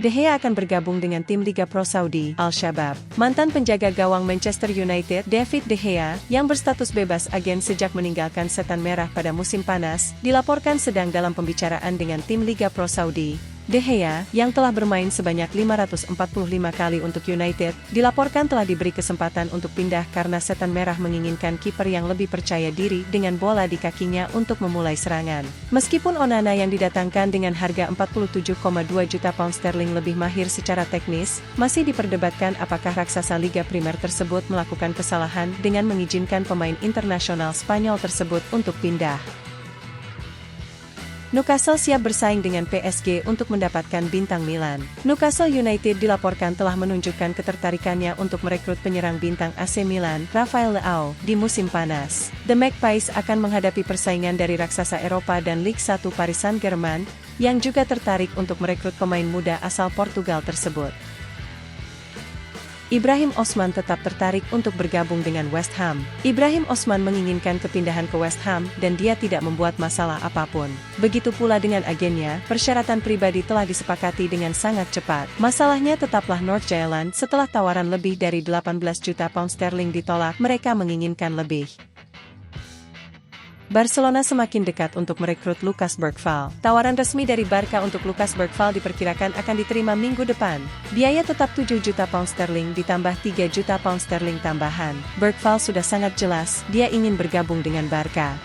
De Gea akan bergabung dengan tim Liga Pro Saudi, Al-Shabab. Mantan penjaga gawang Manchester United, David De Gea, yang berstatus bebas agen sejak meninggalkan Setan Merah pada musim panas, dilaporkan sedang dalam pembicaraan dengan tim Liga Pro Saudi. De Gea, yang telah bermain sebanyak 545 kali untuk United, dilaporkan telah diberi kesempatan untuk pindah karena Setan Merah menginginkan kiper yang lebih percaya diri dengan bola di kakinya untuk memulai serangan. Meskipun Onana yang didatangkan dengan harga 47,2 juta pound sterling lebih mahir secara teknis, masih diperdebatkan apakah raksasa Liga Primer tersebut melakukan kesalahan dengan mengizinkan pemain internasional Spanyol tersebut untuk pindah. Newcastle siap bersaing dengan PSG untuk mendapatkan bintang Milan. Newcastle United dilaporkan telah menunjukkan ketertarikannya untuk merekrut penyerang bintang AC Milan, Rafael Leao, di musim panas. The Magpies akan menghadapi persaingan dari raksasa Eropa dan Ligue 1 Paris Saint-Germain, yang juga tertarik untuk merekrut pemain muda asal Portugal tersebut. Ibrahim Osman tetap tertarik untuk bergabung dengan West Ham. Ibrahim Osman menginginkan kepindahan ke West Ham dan dia tidak membuat masalah apapun. Begitu pula dengan agennya, persyaratan pribadi telah disepakati dengan sangat cepat. Masalahnya tetaplah North Jylland setelah tawaran lebih dari 18 juta pound sterling ditolak, mereka menginginkan lebih. Barcelona semakin dekat untuk merekrut Lucas Bergvall. Tawaran resmi dari Barca untuk Lucas Bergvall diperkirakan akan diterima minggu depan. Biaya tetap 7 juta pound sterling ditambah 3 juta pound sterling tambahan. Bergvall sudah sangat jelas, dia ingin bergabung dengan Barca.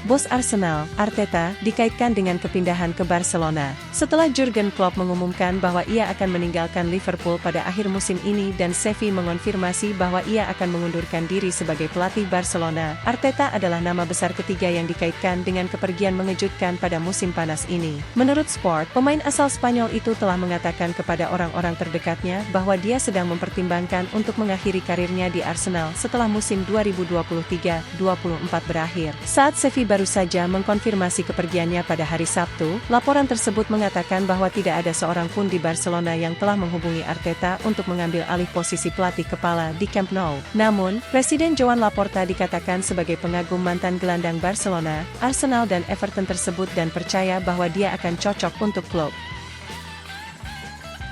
Bos Arsenal, Arteta, dikaitkan dengan kepindahan ke Barcelona. Setelah Jurgen Klopp mengumumkan bahwa ia akan meninggalkan Liverpool pada akhir musim ini dan Xavi mengonfirmasi bahwa ia akan mengundurkan diri sebagai pelatih Barcelona, Arteta adalah nama besar ketiga yang dikaitkan dengan kepergian mengejutkan pada musim panas ini. Menurut Sport, pemain asal Spanyol itu telah mengatakan kepada orang-orang terdekatnya bahwa dia sedang mempertimbangkan untuk mengakhiri karirnya di Arsenal setelah musim 2023-24 berakhir. Saat Xavi baru saja mengkonfirmasi kepergiannya pada hari Sabtu, laporan tersebut mengatakan bahwa tidak ada seorang pun di Barcelona yang telah menghubungi Arteta untuk mengambil alih posisi pelatih kepala di Camp Nou. Namun, Presiden Joan Laporta dikatakan sebagai pengagum mantan gelandang Barcelona, Arsenal dan Everton tersebut dan percaya bahwa dia akan cocok untuk klub.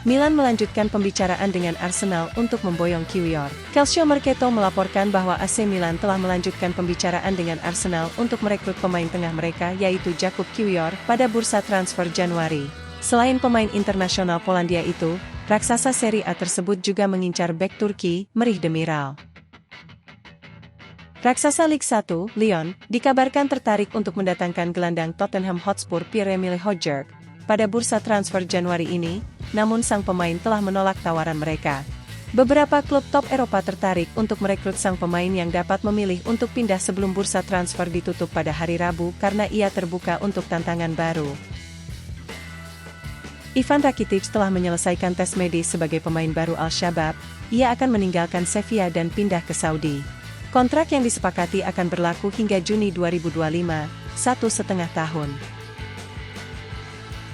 Milan melanjutkan pembicaraan dengan Arsenal untuk memboyong Kiwior. Calcio Mercato melaporkan bahwa AC Milan telah melanjutkan pembicaraan dengan Arsenal untuk merekrut pemain tengah mereka yaitu Jakub Kiwior pada bursa transfer Januari. Selain pemain internasional Polandia itu, raksasa Serie A tersebut juga mengincar bek Turki, Merih Demiral. Raksasa Ligue 1, Lyon, dikabarkan tertarik untuk mendatangkan gelandang Tottenham Hotspur Pierre-Emile Højbjerg pada bursa transfer Januari ini, namun sang pemain telah menolak tawaran mereka. Beberapa klub top Eropa tertarik untuk merekrut sang pemain yang dapat memilih untuk pindah sebelum bursa transfer ditutup pada hari Rabu karena ia terbuka untuk tantangan baru. Ivan Rakitic telah menyelesaikan tes medis sebagai pemain baru Al-Shabab, ia akan meninggalkan Sevilla dan pindah ke Saudi. Kontrak yang disepakati akan berlaku hingga Juni 2025, 1,5 tahun.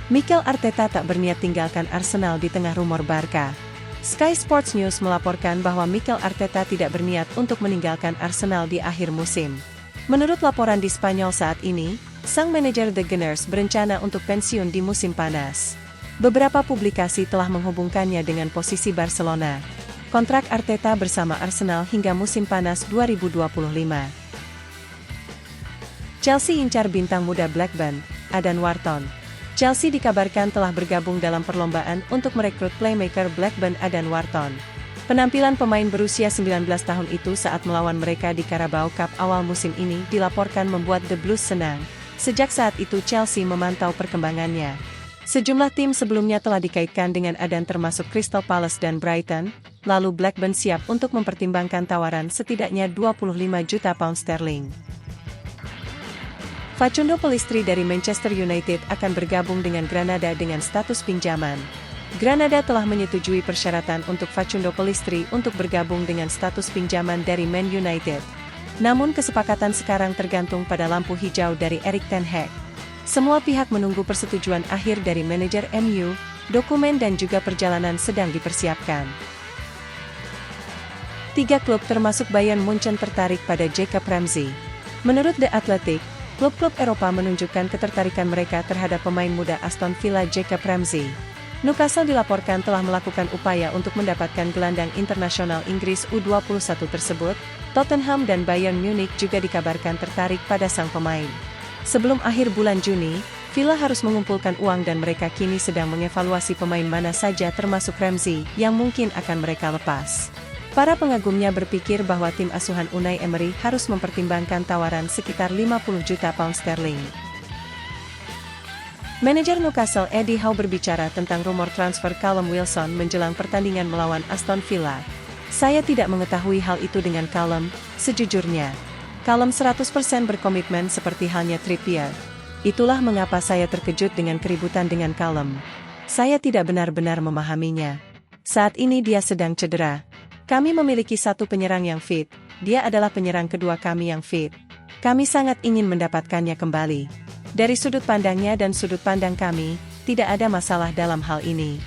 Mikel Arteta tak berniat tinggalkan Arsenal di tengah rumor Barca. Sky Sports News melaporkan bahwa Mikel Arteta tidak berniat untuk meninggalkan Arsenal di akhir musim. Menurut laporan di Spanyol saat ini, sang manajer The Gunners berencana untuk pensiun di musim panas. Beberapa publikasi telah menghubungkannya dengan posisi Barcelona. Kontrak Arteta bersama Arsenal hingga musim panas 2025. Chelsea incar bintang muda Blackburn, Adam Wharton. Chelsea dikabarkan telah bergabung dalam perlombaan untuk merekrut playmaker Blackburn Adam Wharton. Penampilan pemain berusia 19 tahun itu saat melawan mereka di Carabao Cup awal musim ini dilaporkan membuat The Blues senang. Sejak saat itu Chelsea memantau perkembangannya. Sejumlah tim sebelumnya telah dikaitkan dengan Adam termasuk Crystal Palace dan Brighton, lalu Blackburn siap untuk mempertimbangkan tawaran setidaknya 25 juta pound sterling. Facundo Pellistri dari Manchester United akan bergabung dengan Granada dengan status pinjaman. Granada telah menyetujui persyaratan untuk Facundo Pellistri untuk bergabung dengan status pinjaman dari Man United. Namun kesepakatan sekarang tergantung pada lampu hijau dari Erik ten Hag. Semua pihak menunggu persetujuan akhir dari manajer MU, dokumen dan juga perjalanan sedang dipersiapkan. 3 klub termasuk Bayern Munchen tertarik pada Jacob Ramsey. Menurut The Athletic, Klub-klub Eropa menunjukkan ketertarikan mereka terhadap pemain muda Aston Villa Jacob Ramsey. Newcastle dilaporkan telah melakukan upaya untuk mendapatkan gelandang internasional Inggris U21 tersebut. Tottenham dan Bayern Munich juga dikabarkan tertarik pada sang pemain. Sebelum akhir bulan Juni, Villa harus mengumpulkan uang dan mereka kini sedang mengevaluasi pemain mana saja termasuk Ramsey yang mungkin akan mereka lepas. Para pengagumnya berpikir bahwa tim asuhan Unai Emery harus mempertimbangkan tawaran sekitar 50 juta pound sterling. Manajer Newcastle Eddie Howe berbicara tentang rumor transfer Callum Wilson menjelang pertandingan melawan Aston Villa. Saya tidak mengetahui hal itu dengan Callum, sejujurnya. Callum 100% berkomitmen seperti halnya Trippier. Itulah mengapa saya terkejut dengan keributan dengan Callum. Saya tidak benar-benar memahaminya. Saat ini dia sedang cedera. Kami memiliki satu penyerang yang fit, dia adalah penyerang kedua kami yang fit. Kami sangat ingin mendapatkannya kembali. Dari sudut pandangnya dan sudut pandang kami, tidak ada masalah dalam hal ini.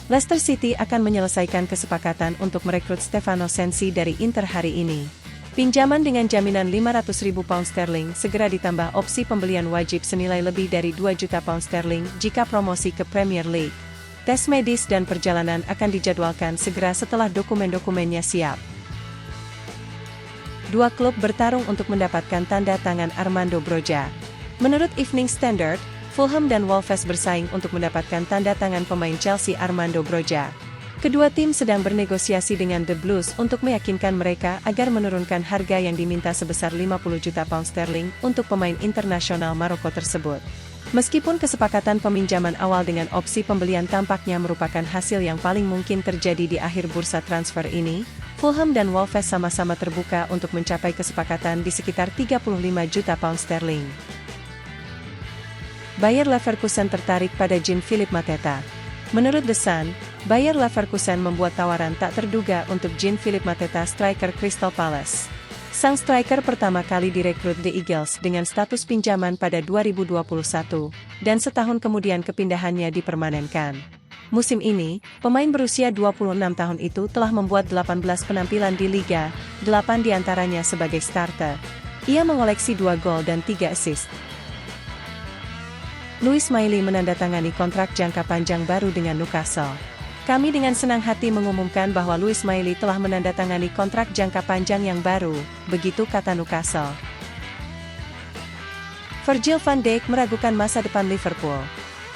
Leicester City akan menyelesaikan kesepakatan untuk merekrut Stefano Sensi dari Inter hari ini. Pinjaman dengan jaminan 500.000 pound sterling segera ditambah opsi pembelian wajib senilai lebih dari 2 juta pound sterling jika promosi ke Premier League. Tes medis dan perjalanan akan dijadwalkan segera setelah dokumen-dokumennya siap. Dua klub bertarung untuk mendapatkan tanda tangan Armando Broja. Menurut Evening Standard, Fulham dan Wolves bersaing untuk mendapatkan tanda tangan pemain Chelsea Armando Broja. Kedua tim sedang bernegosiasi dengan The Blues untuk meyakinkan mereka agar menurunkan harga yang diminta sebesar 50 juta pound sterling untuk pemain internasional Maroko tersebut. Meskipun kesepakatan peminjaman awal dengan opsi pembelian tampaknya merupakan hasil yang paling mungkin terjadi di akhir bursa transfer ini, Fulham dan Wolves sama-sama terbuka untuk mencapai kesepakatan di sekitar 35 juta pound sterling. Bayer Leverkusen tertarik pada Jean-Philippe Mateta. Menurut The Sun, Bayer Leverkusen membuat tawaran tak terduga untuk Jean-Philippe Mateta striker Crystal Palace. Sang striker pertama kali direkrut The Eagles dengan status pinjaman pada 2021, dan setahun kemudian kepindahannya dipermanenkan. Musim ini, pemain berusia 26 tahun itu telah membuat 18 penampilan di Liga, 8 diantaranya sebagai starter. Ia mengoleksi 2 gol dan 3 assist. Louis Mailly menandatangani kontrak jangka panjang baru dengan Newcastle. Kami dengan senang hati mengumumkan bahwa Louis Mailly telah menandatangani kontrak jangka panjang yang baru, begitu kata Newcastle. Virgil van Dijk meragukan masa depan Liverpool.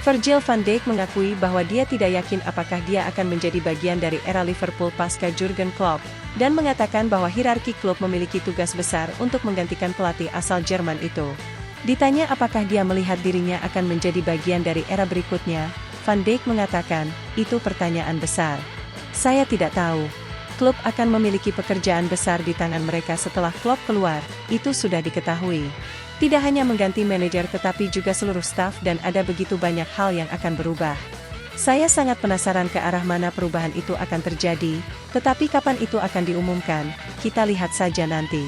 Virgil van Dijk mengakui bahwa dia tidak yakin apakah dia akan menjadi bagian dari era Liverpool pasca Jurgen Klopp, dan mengatakan bahwa hierarki klub memiliki tugas besar untuk menggantikan pelatih asal Jerman itu. Ditanya apakah dia melihat dirinya akan menjadi bagian dari era berikutnya, Van Dijk mengatakan, itu pertanyaan besar. Saya tidak tahu. Klub akan memiliki pekerjaan besar di tangan mereka setelah Klopp keluar, itu sudah diketahui. Tidak hanya mengganti manajer tetapi juga seluruh staf dan ada begitu banyak hal yang akan berubah. Saya sangat penasaran ke arah mana perubahan itu akan terjadi, tetapi kapan itu akan diumumkan, kita lihat saja nanti.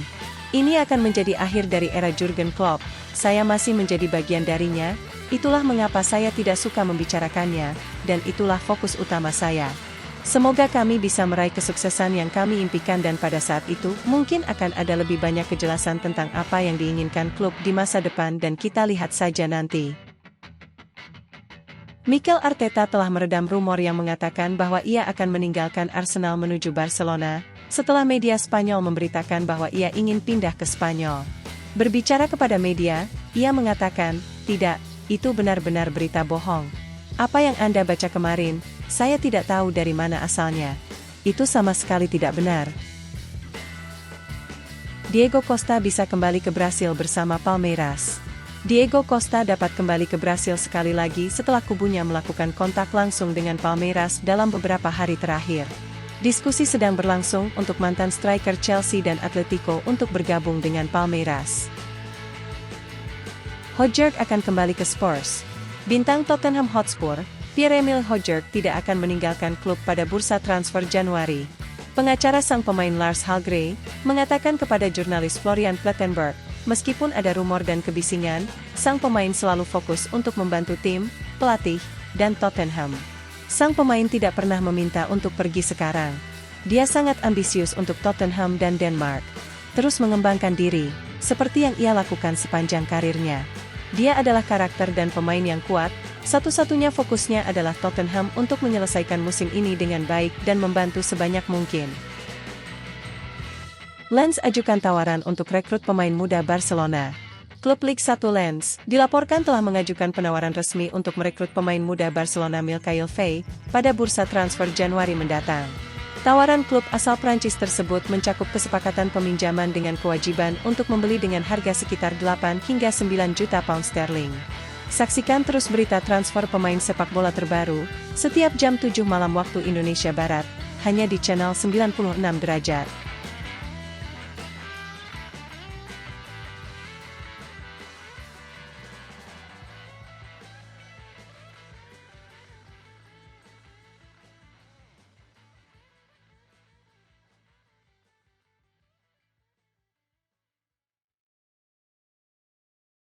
Ini akan menjadi akhir dari era Jurgen Klopp, saya masih menjadi bagian darinya. Itulah mengapa saya tidak suka membicarakannya, dan itulah fokus utama saya. Semoga kami bisa meraih kesuksesan yang kami impikan dan pada saat itu mungkin akan ada lebih banyak kejelasan tentang apa yang diinginkan klub di masa depan dan kita lihat saja nanti. Mikel Arteta telah meredam rumor yang mengatakan bahwa ia akan meninggalkan Arsenal menuju Barcelona, setelah media Spanyol memberitakan bahwa ia ingin pindah ke Spanyol. Berbicara kepada media, ia mengatakan, tidak. Itu benar-benar berita bohong. Apa yang Anda baca kemarin, saya tidak tahu dari mana asalnya. Itu sama sekali tidak benar. Diego Costa bisa kembali ke Brasil bersama Palmeiras. Diego Costa dapat kembali ke Brasil sekali lagi setelah kubunya melakukan kontak langsung dengan Palmeiras dalam beberapa hari terakhir. Diskusi sedang berlangsung untuk mantan striker Chelsea dan Atletico untuk bergabung dengan Palmeiras. Højbjerg akan kembali ke Spurs. Bintang Tottenham Hotspur, Pierre-Emile Højbjerg tidak akan meninggalkan klub pada bursa transfer Januari. Pengacara sang pemain Lars Hallgren mengatakan kepada jurnalis Florian Plettenberg, meskipun ada rumor dan kebisingan, sang pemain selalu fokus untuk membantu tim, pelatih, dan Tottenham. Sang pemain tidak pernah meminta untuk pergi sekarang. Dia sangat ambisius untuk Tottenham dan Denmark. Terus mengembangkan diri. seperti yang ia lakukan sepanjang karirnya. Dia adalah karakter dan pemain yang kuat, satu-satunya fokusnya adalah Tottenham untuk menyelesaikan musim ini dengan baik dan membantu sebanyak mungkin. Lens ajukan tawaran untuk rekrut pemain muda Barcelona. Klub Liga 1 Lens dilaporkan telah mengajukan penawaran resmi untuk merekrut pemain muda Barcelona Mikayil Faye pada bursa transfer Januari mendatang. Tawaran klub asal Prancis tersebut mencakup kesepakatan peminjaman dengan kewajiban untuk membeli dengan harga sekitar 8 hingga 9 juta pound sterling. Saksikan terus berita transfer pemain sepak bola terbaru, setiap jam 7 malam waktu Indonesia Barat, hanya di channel 96 derajat.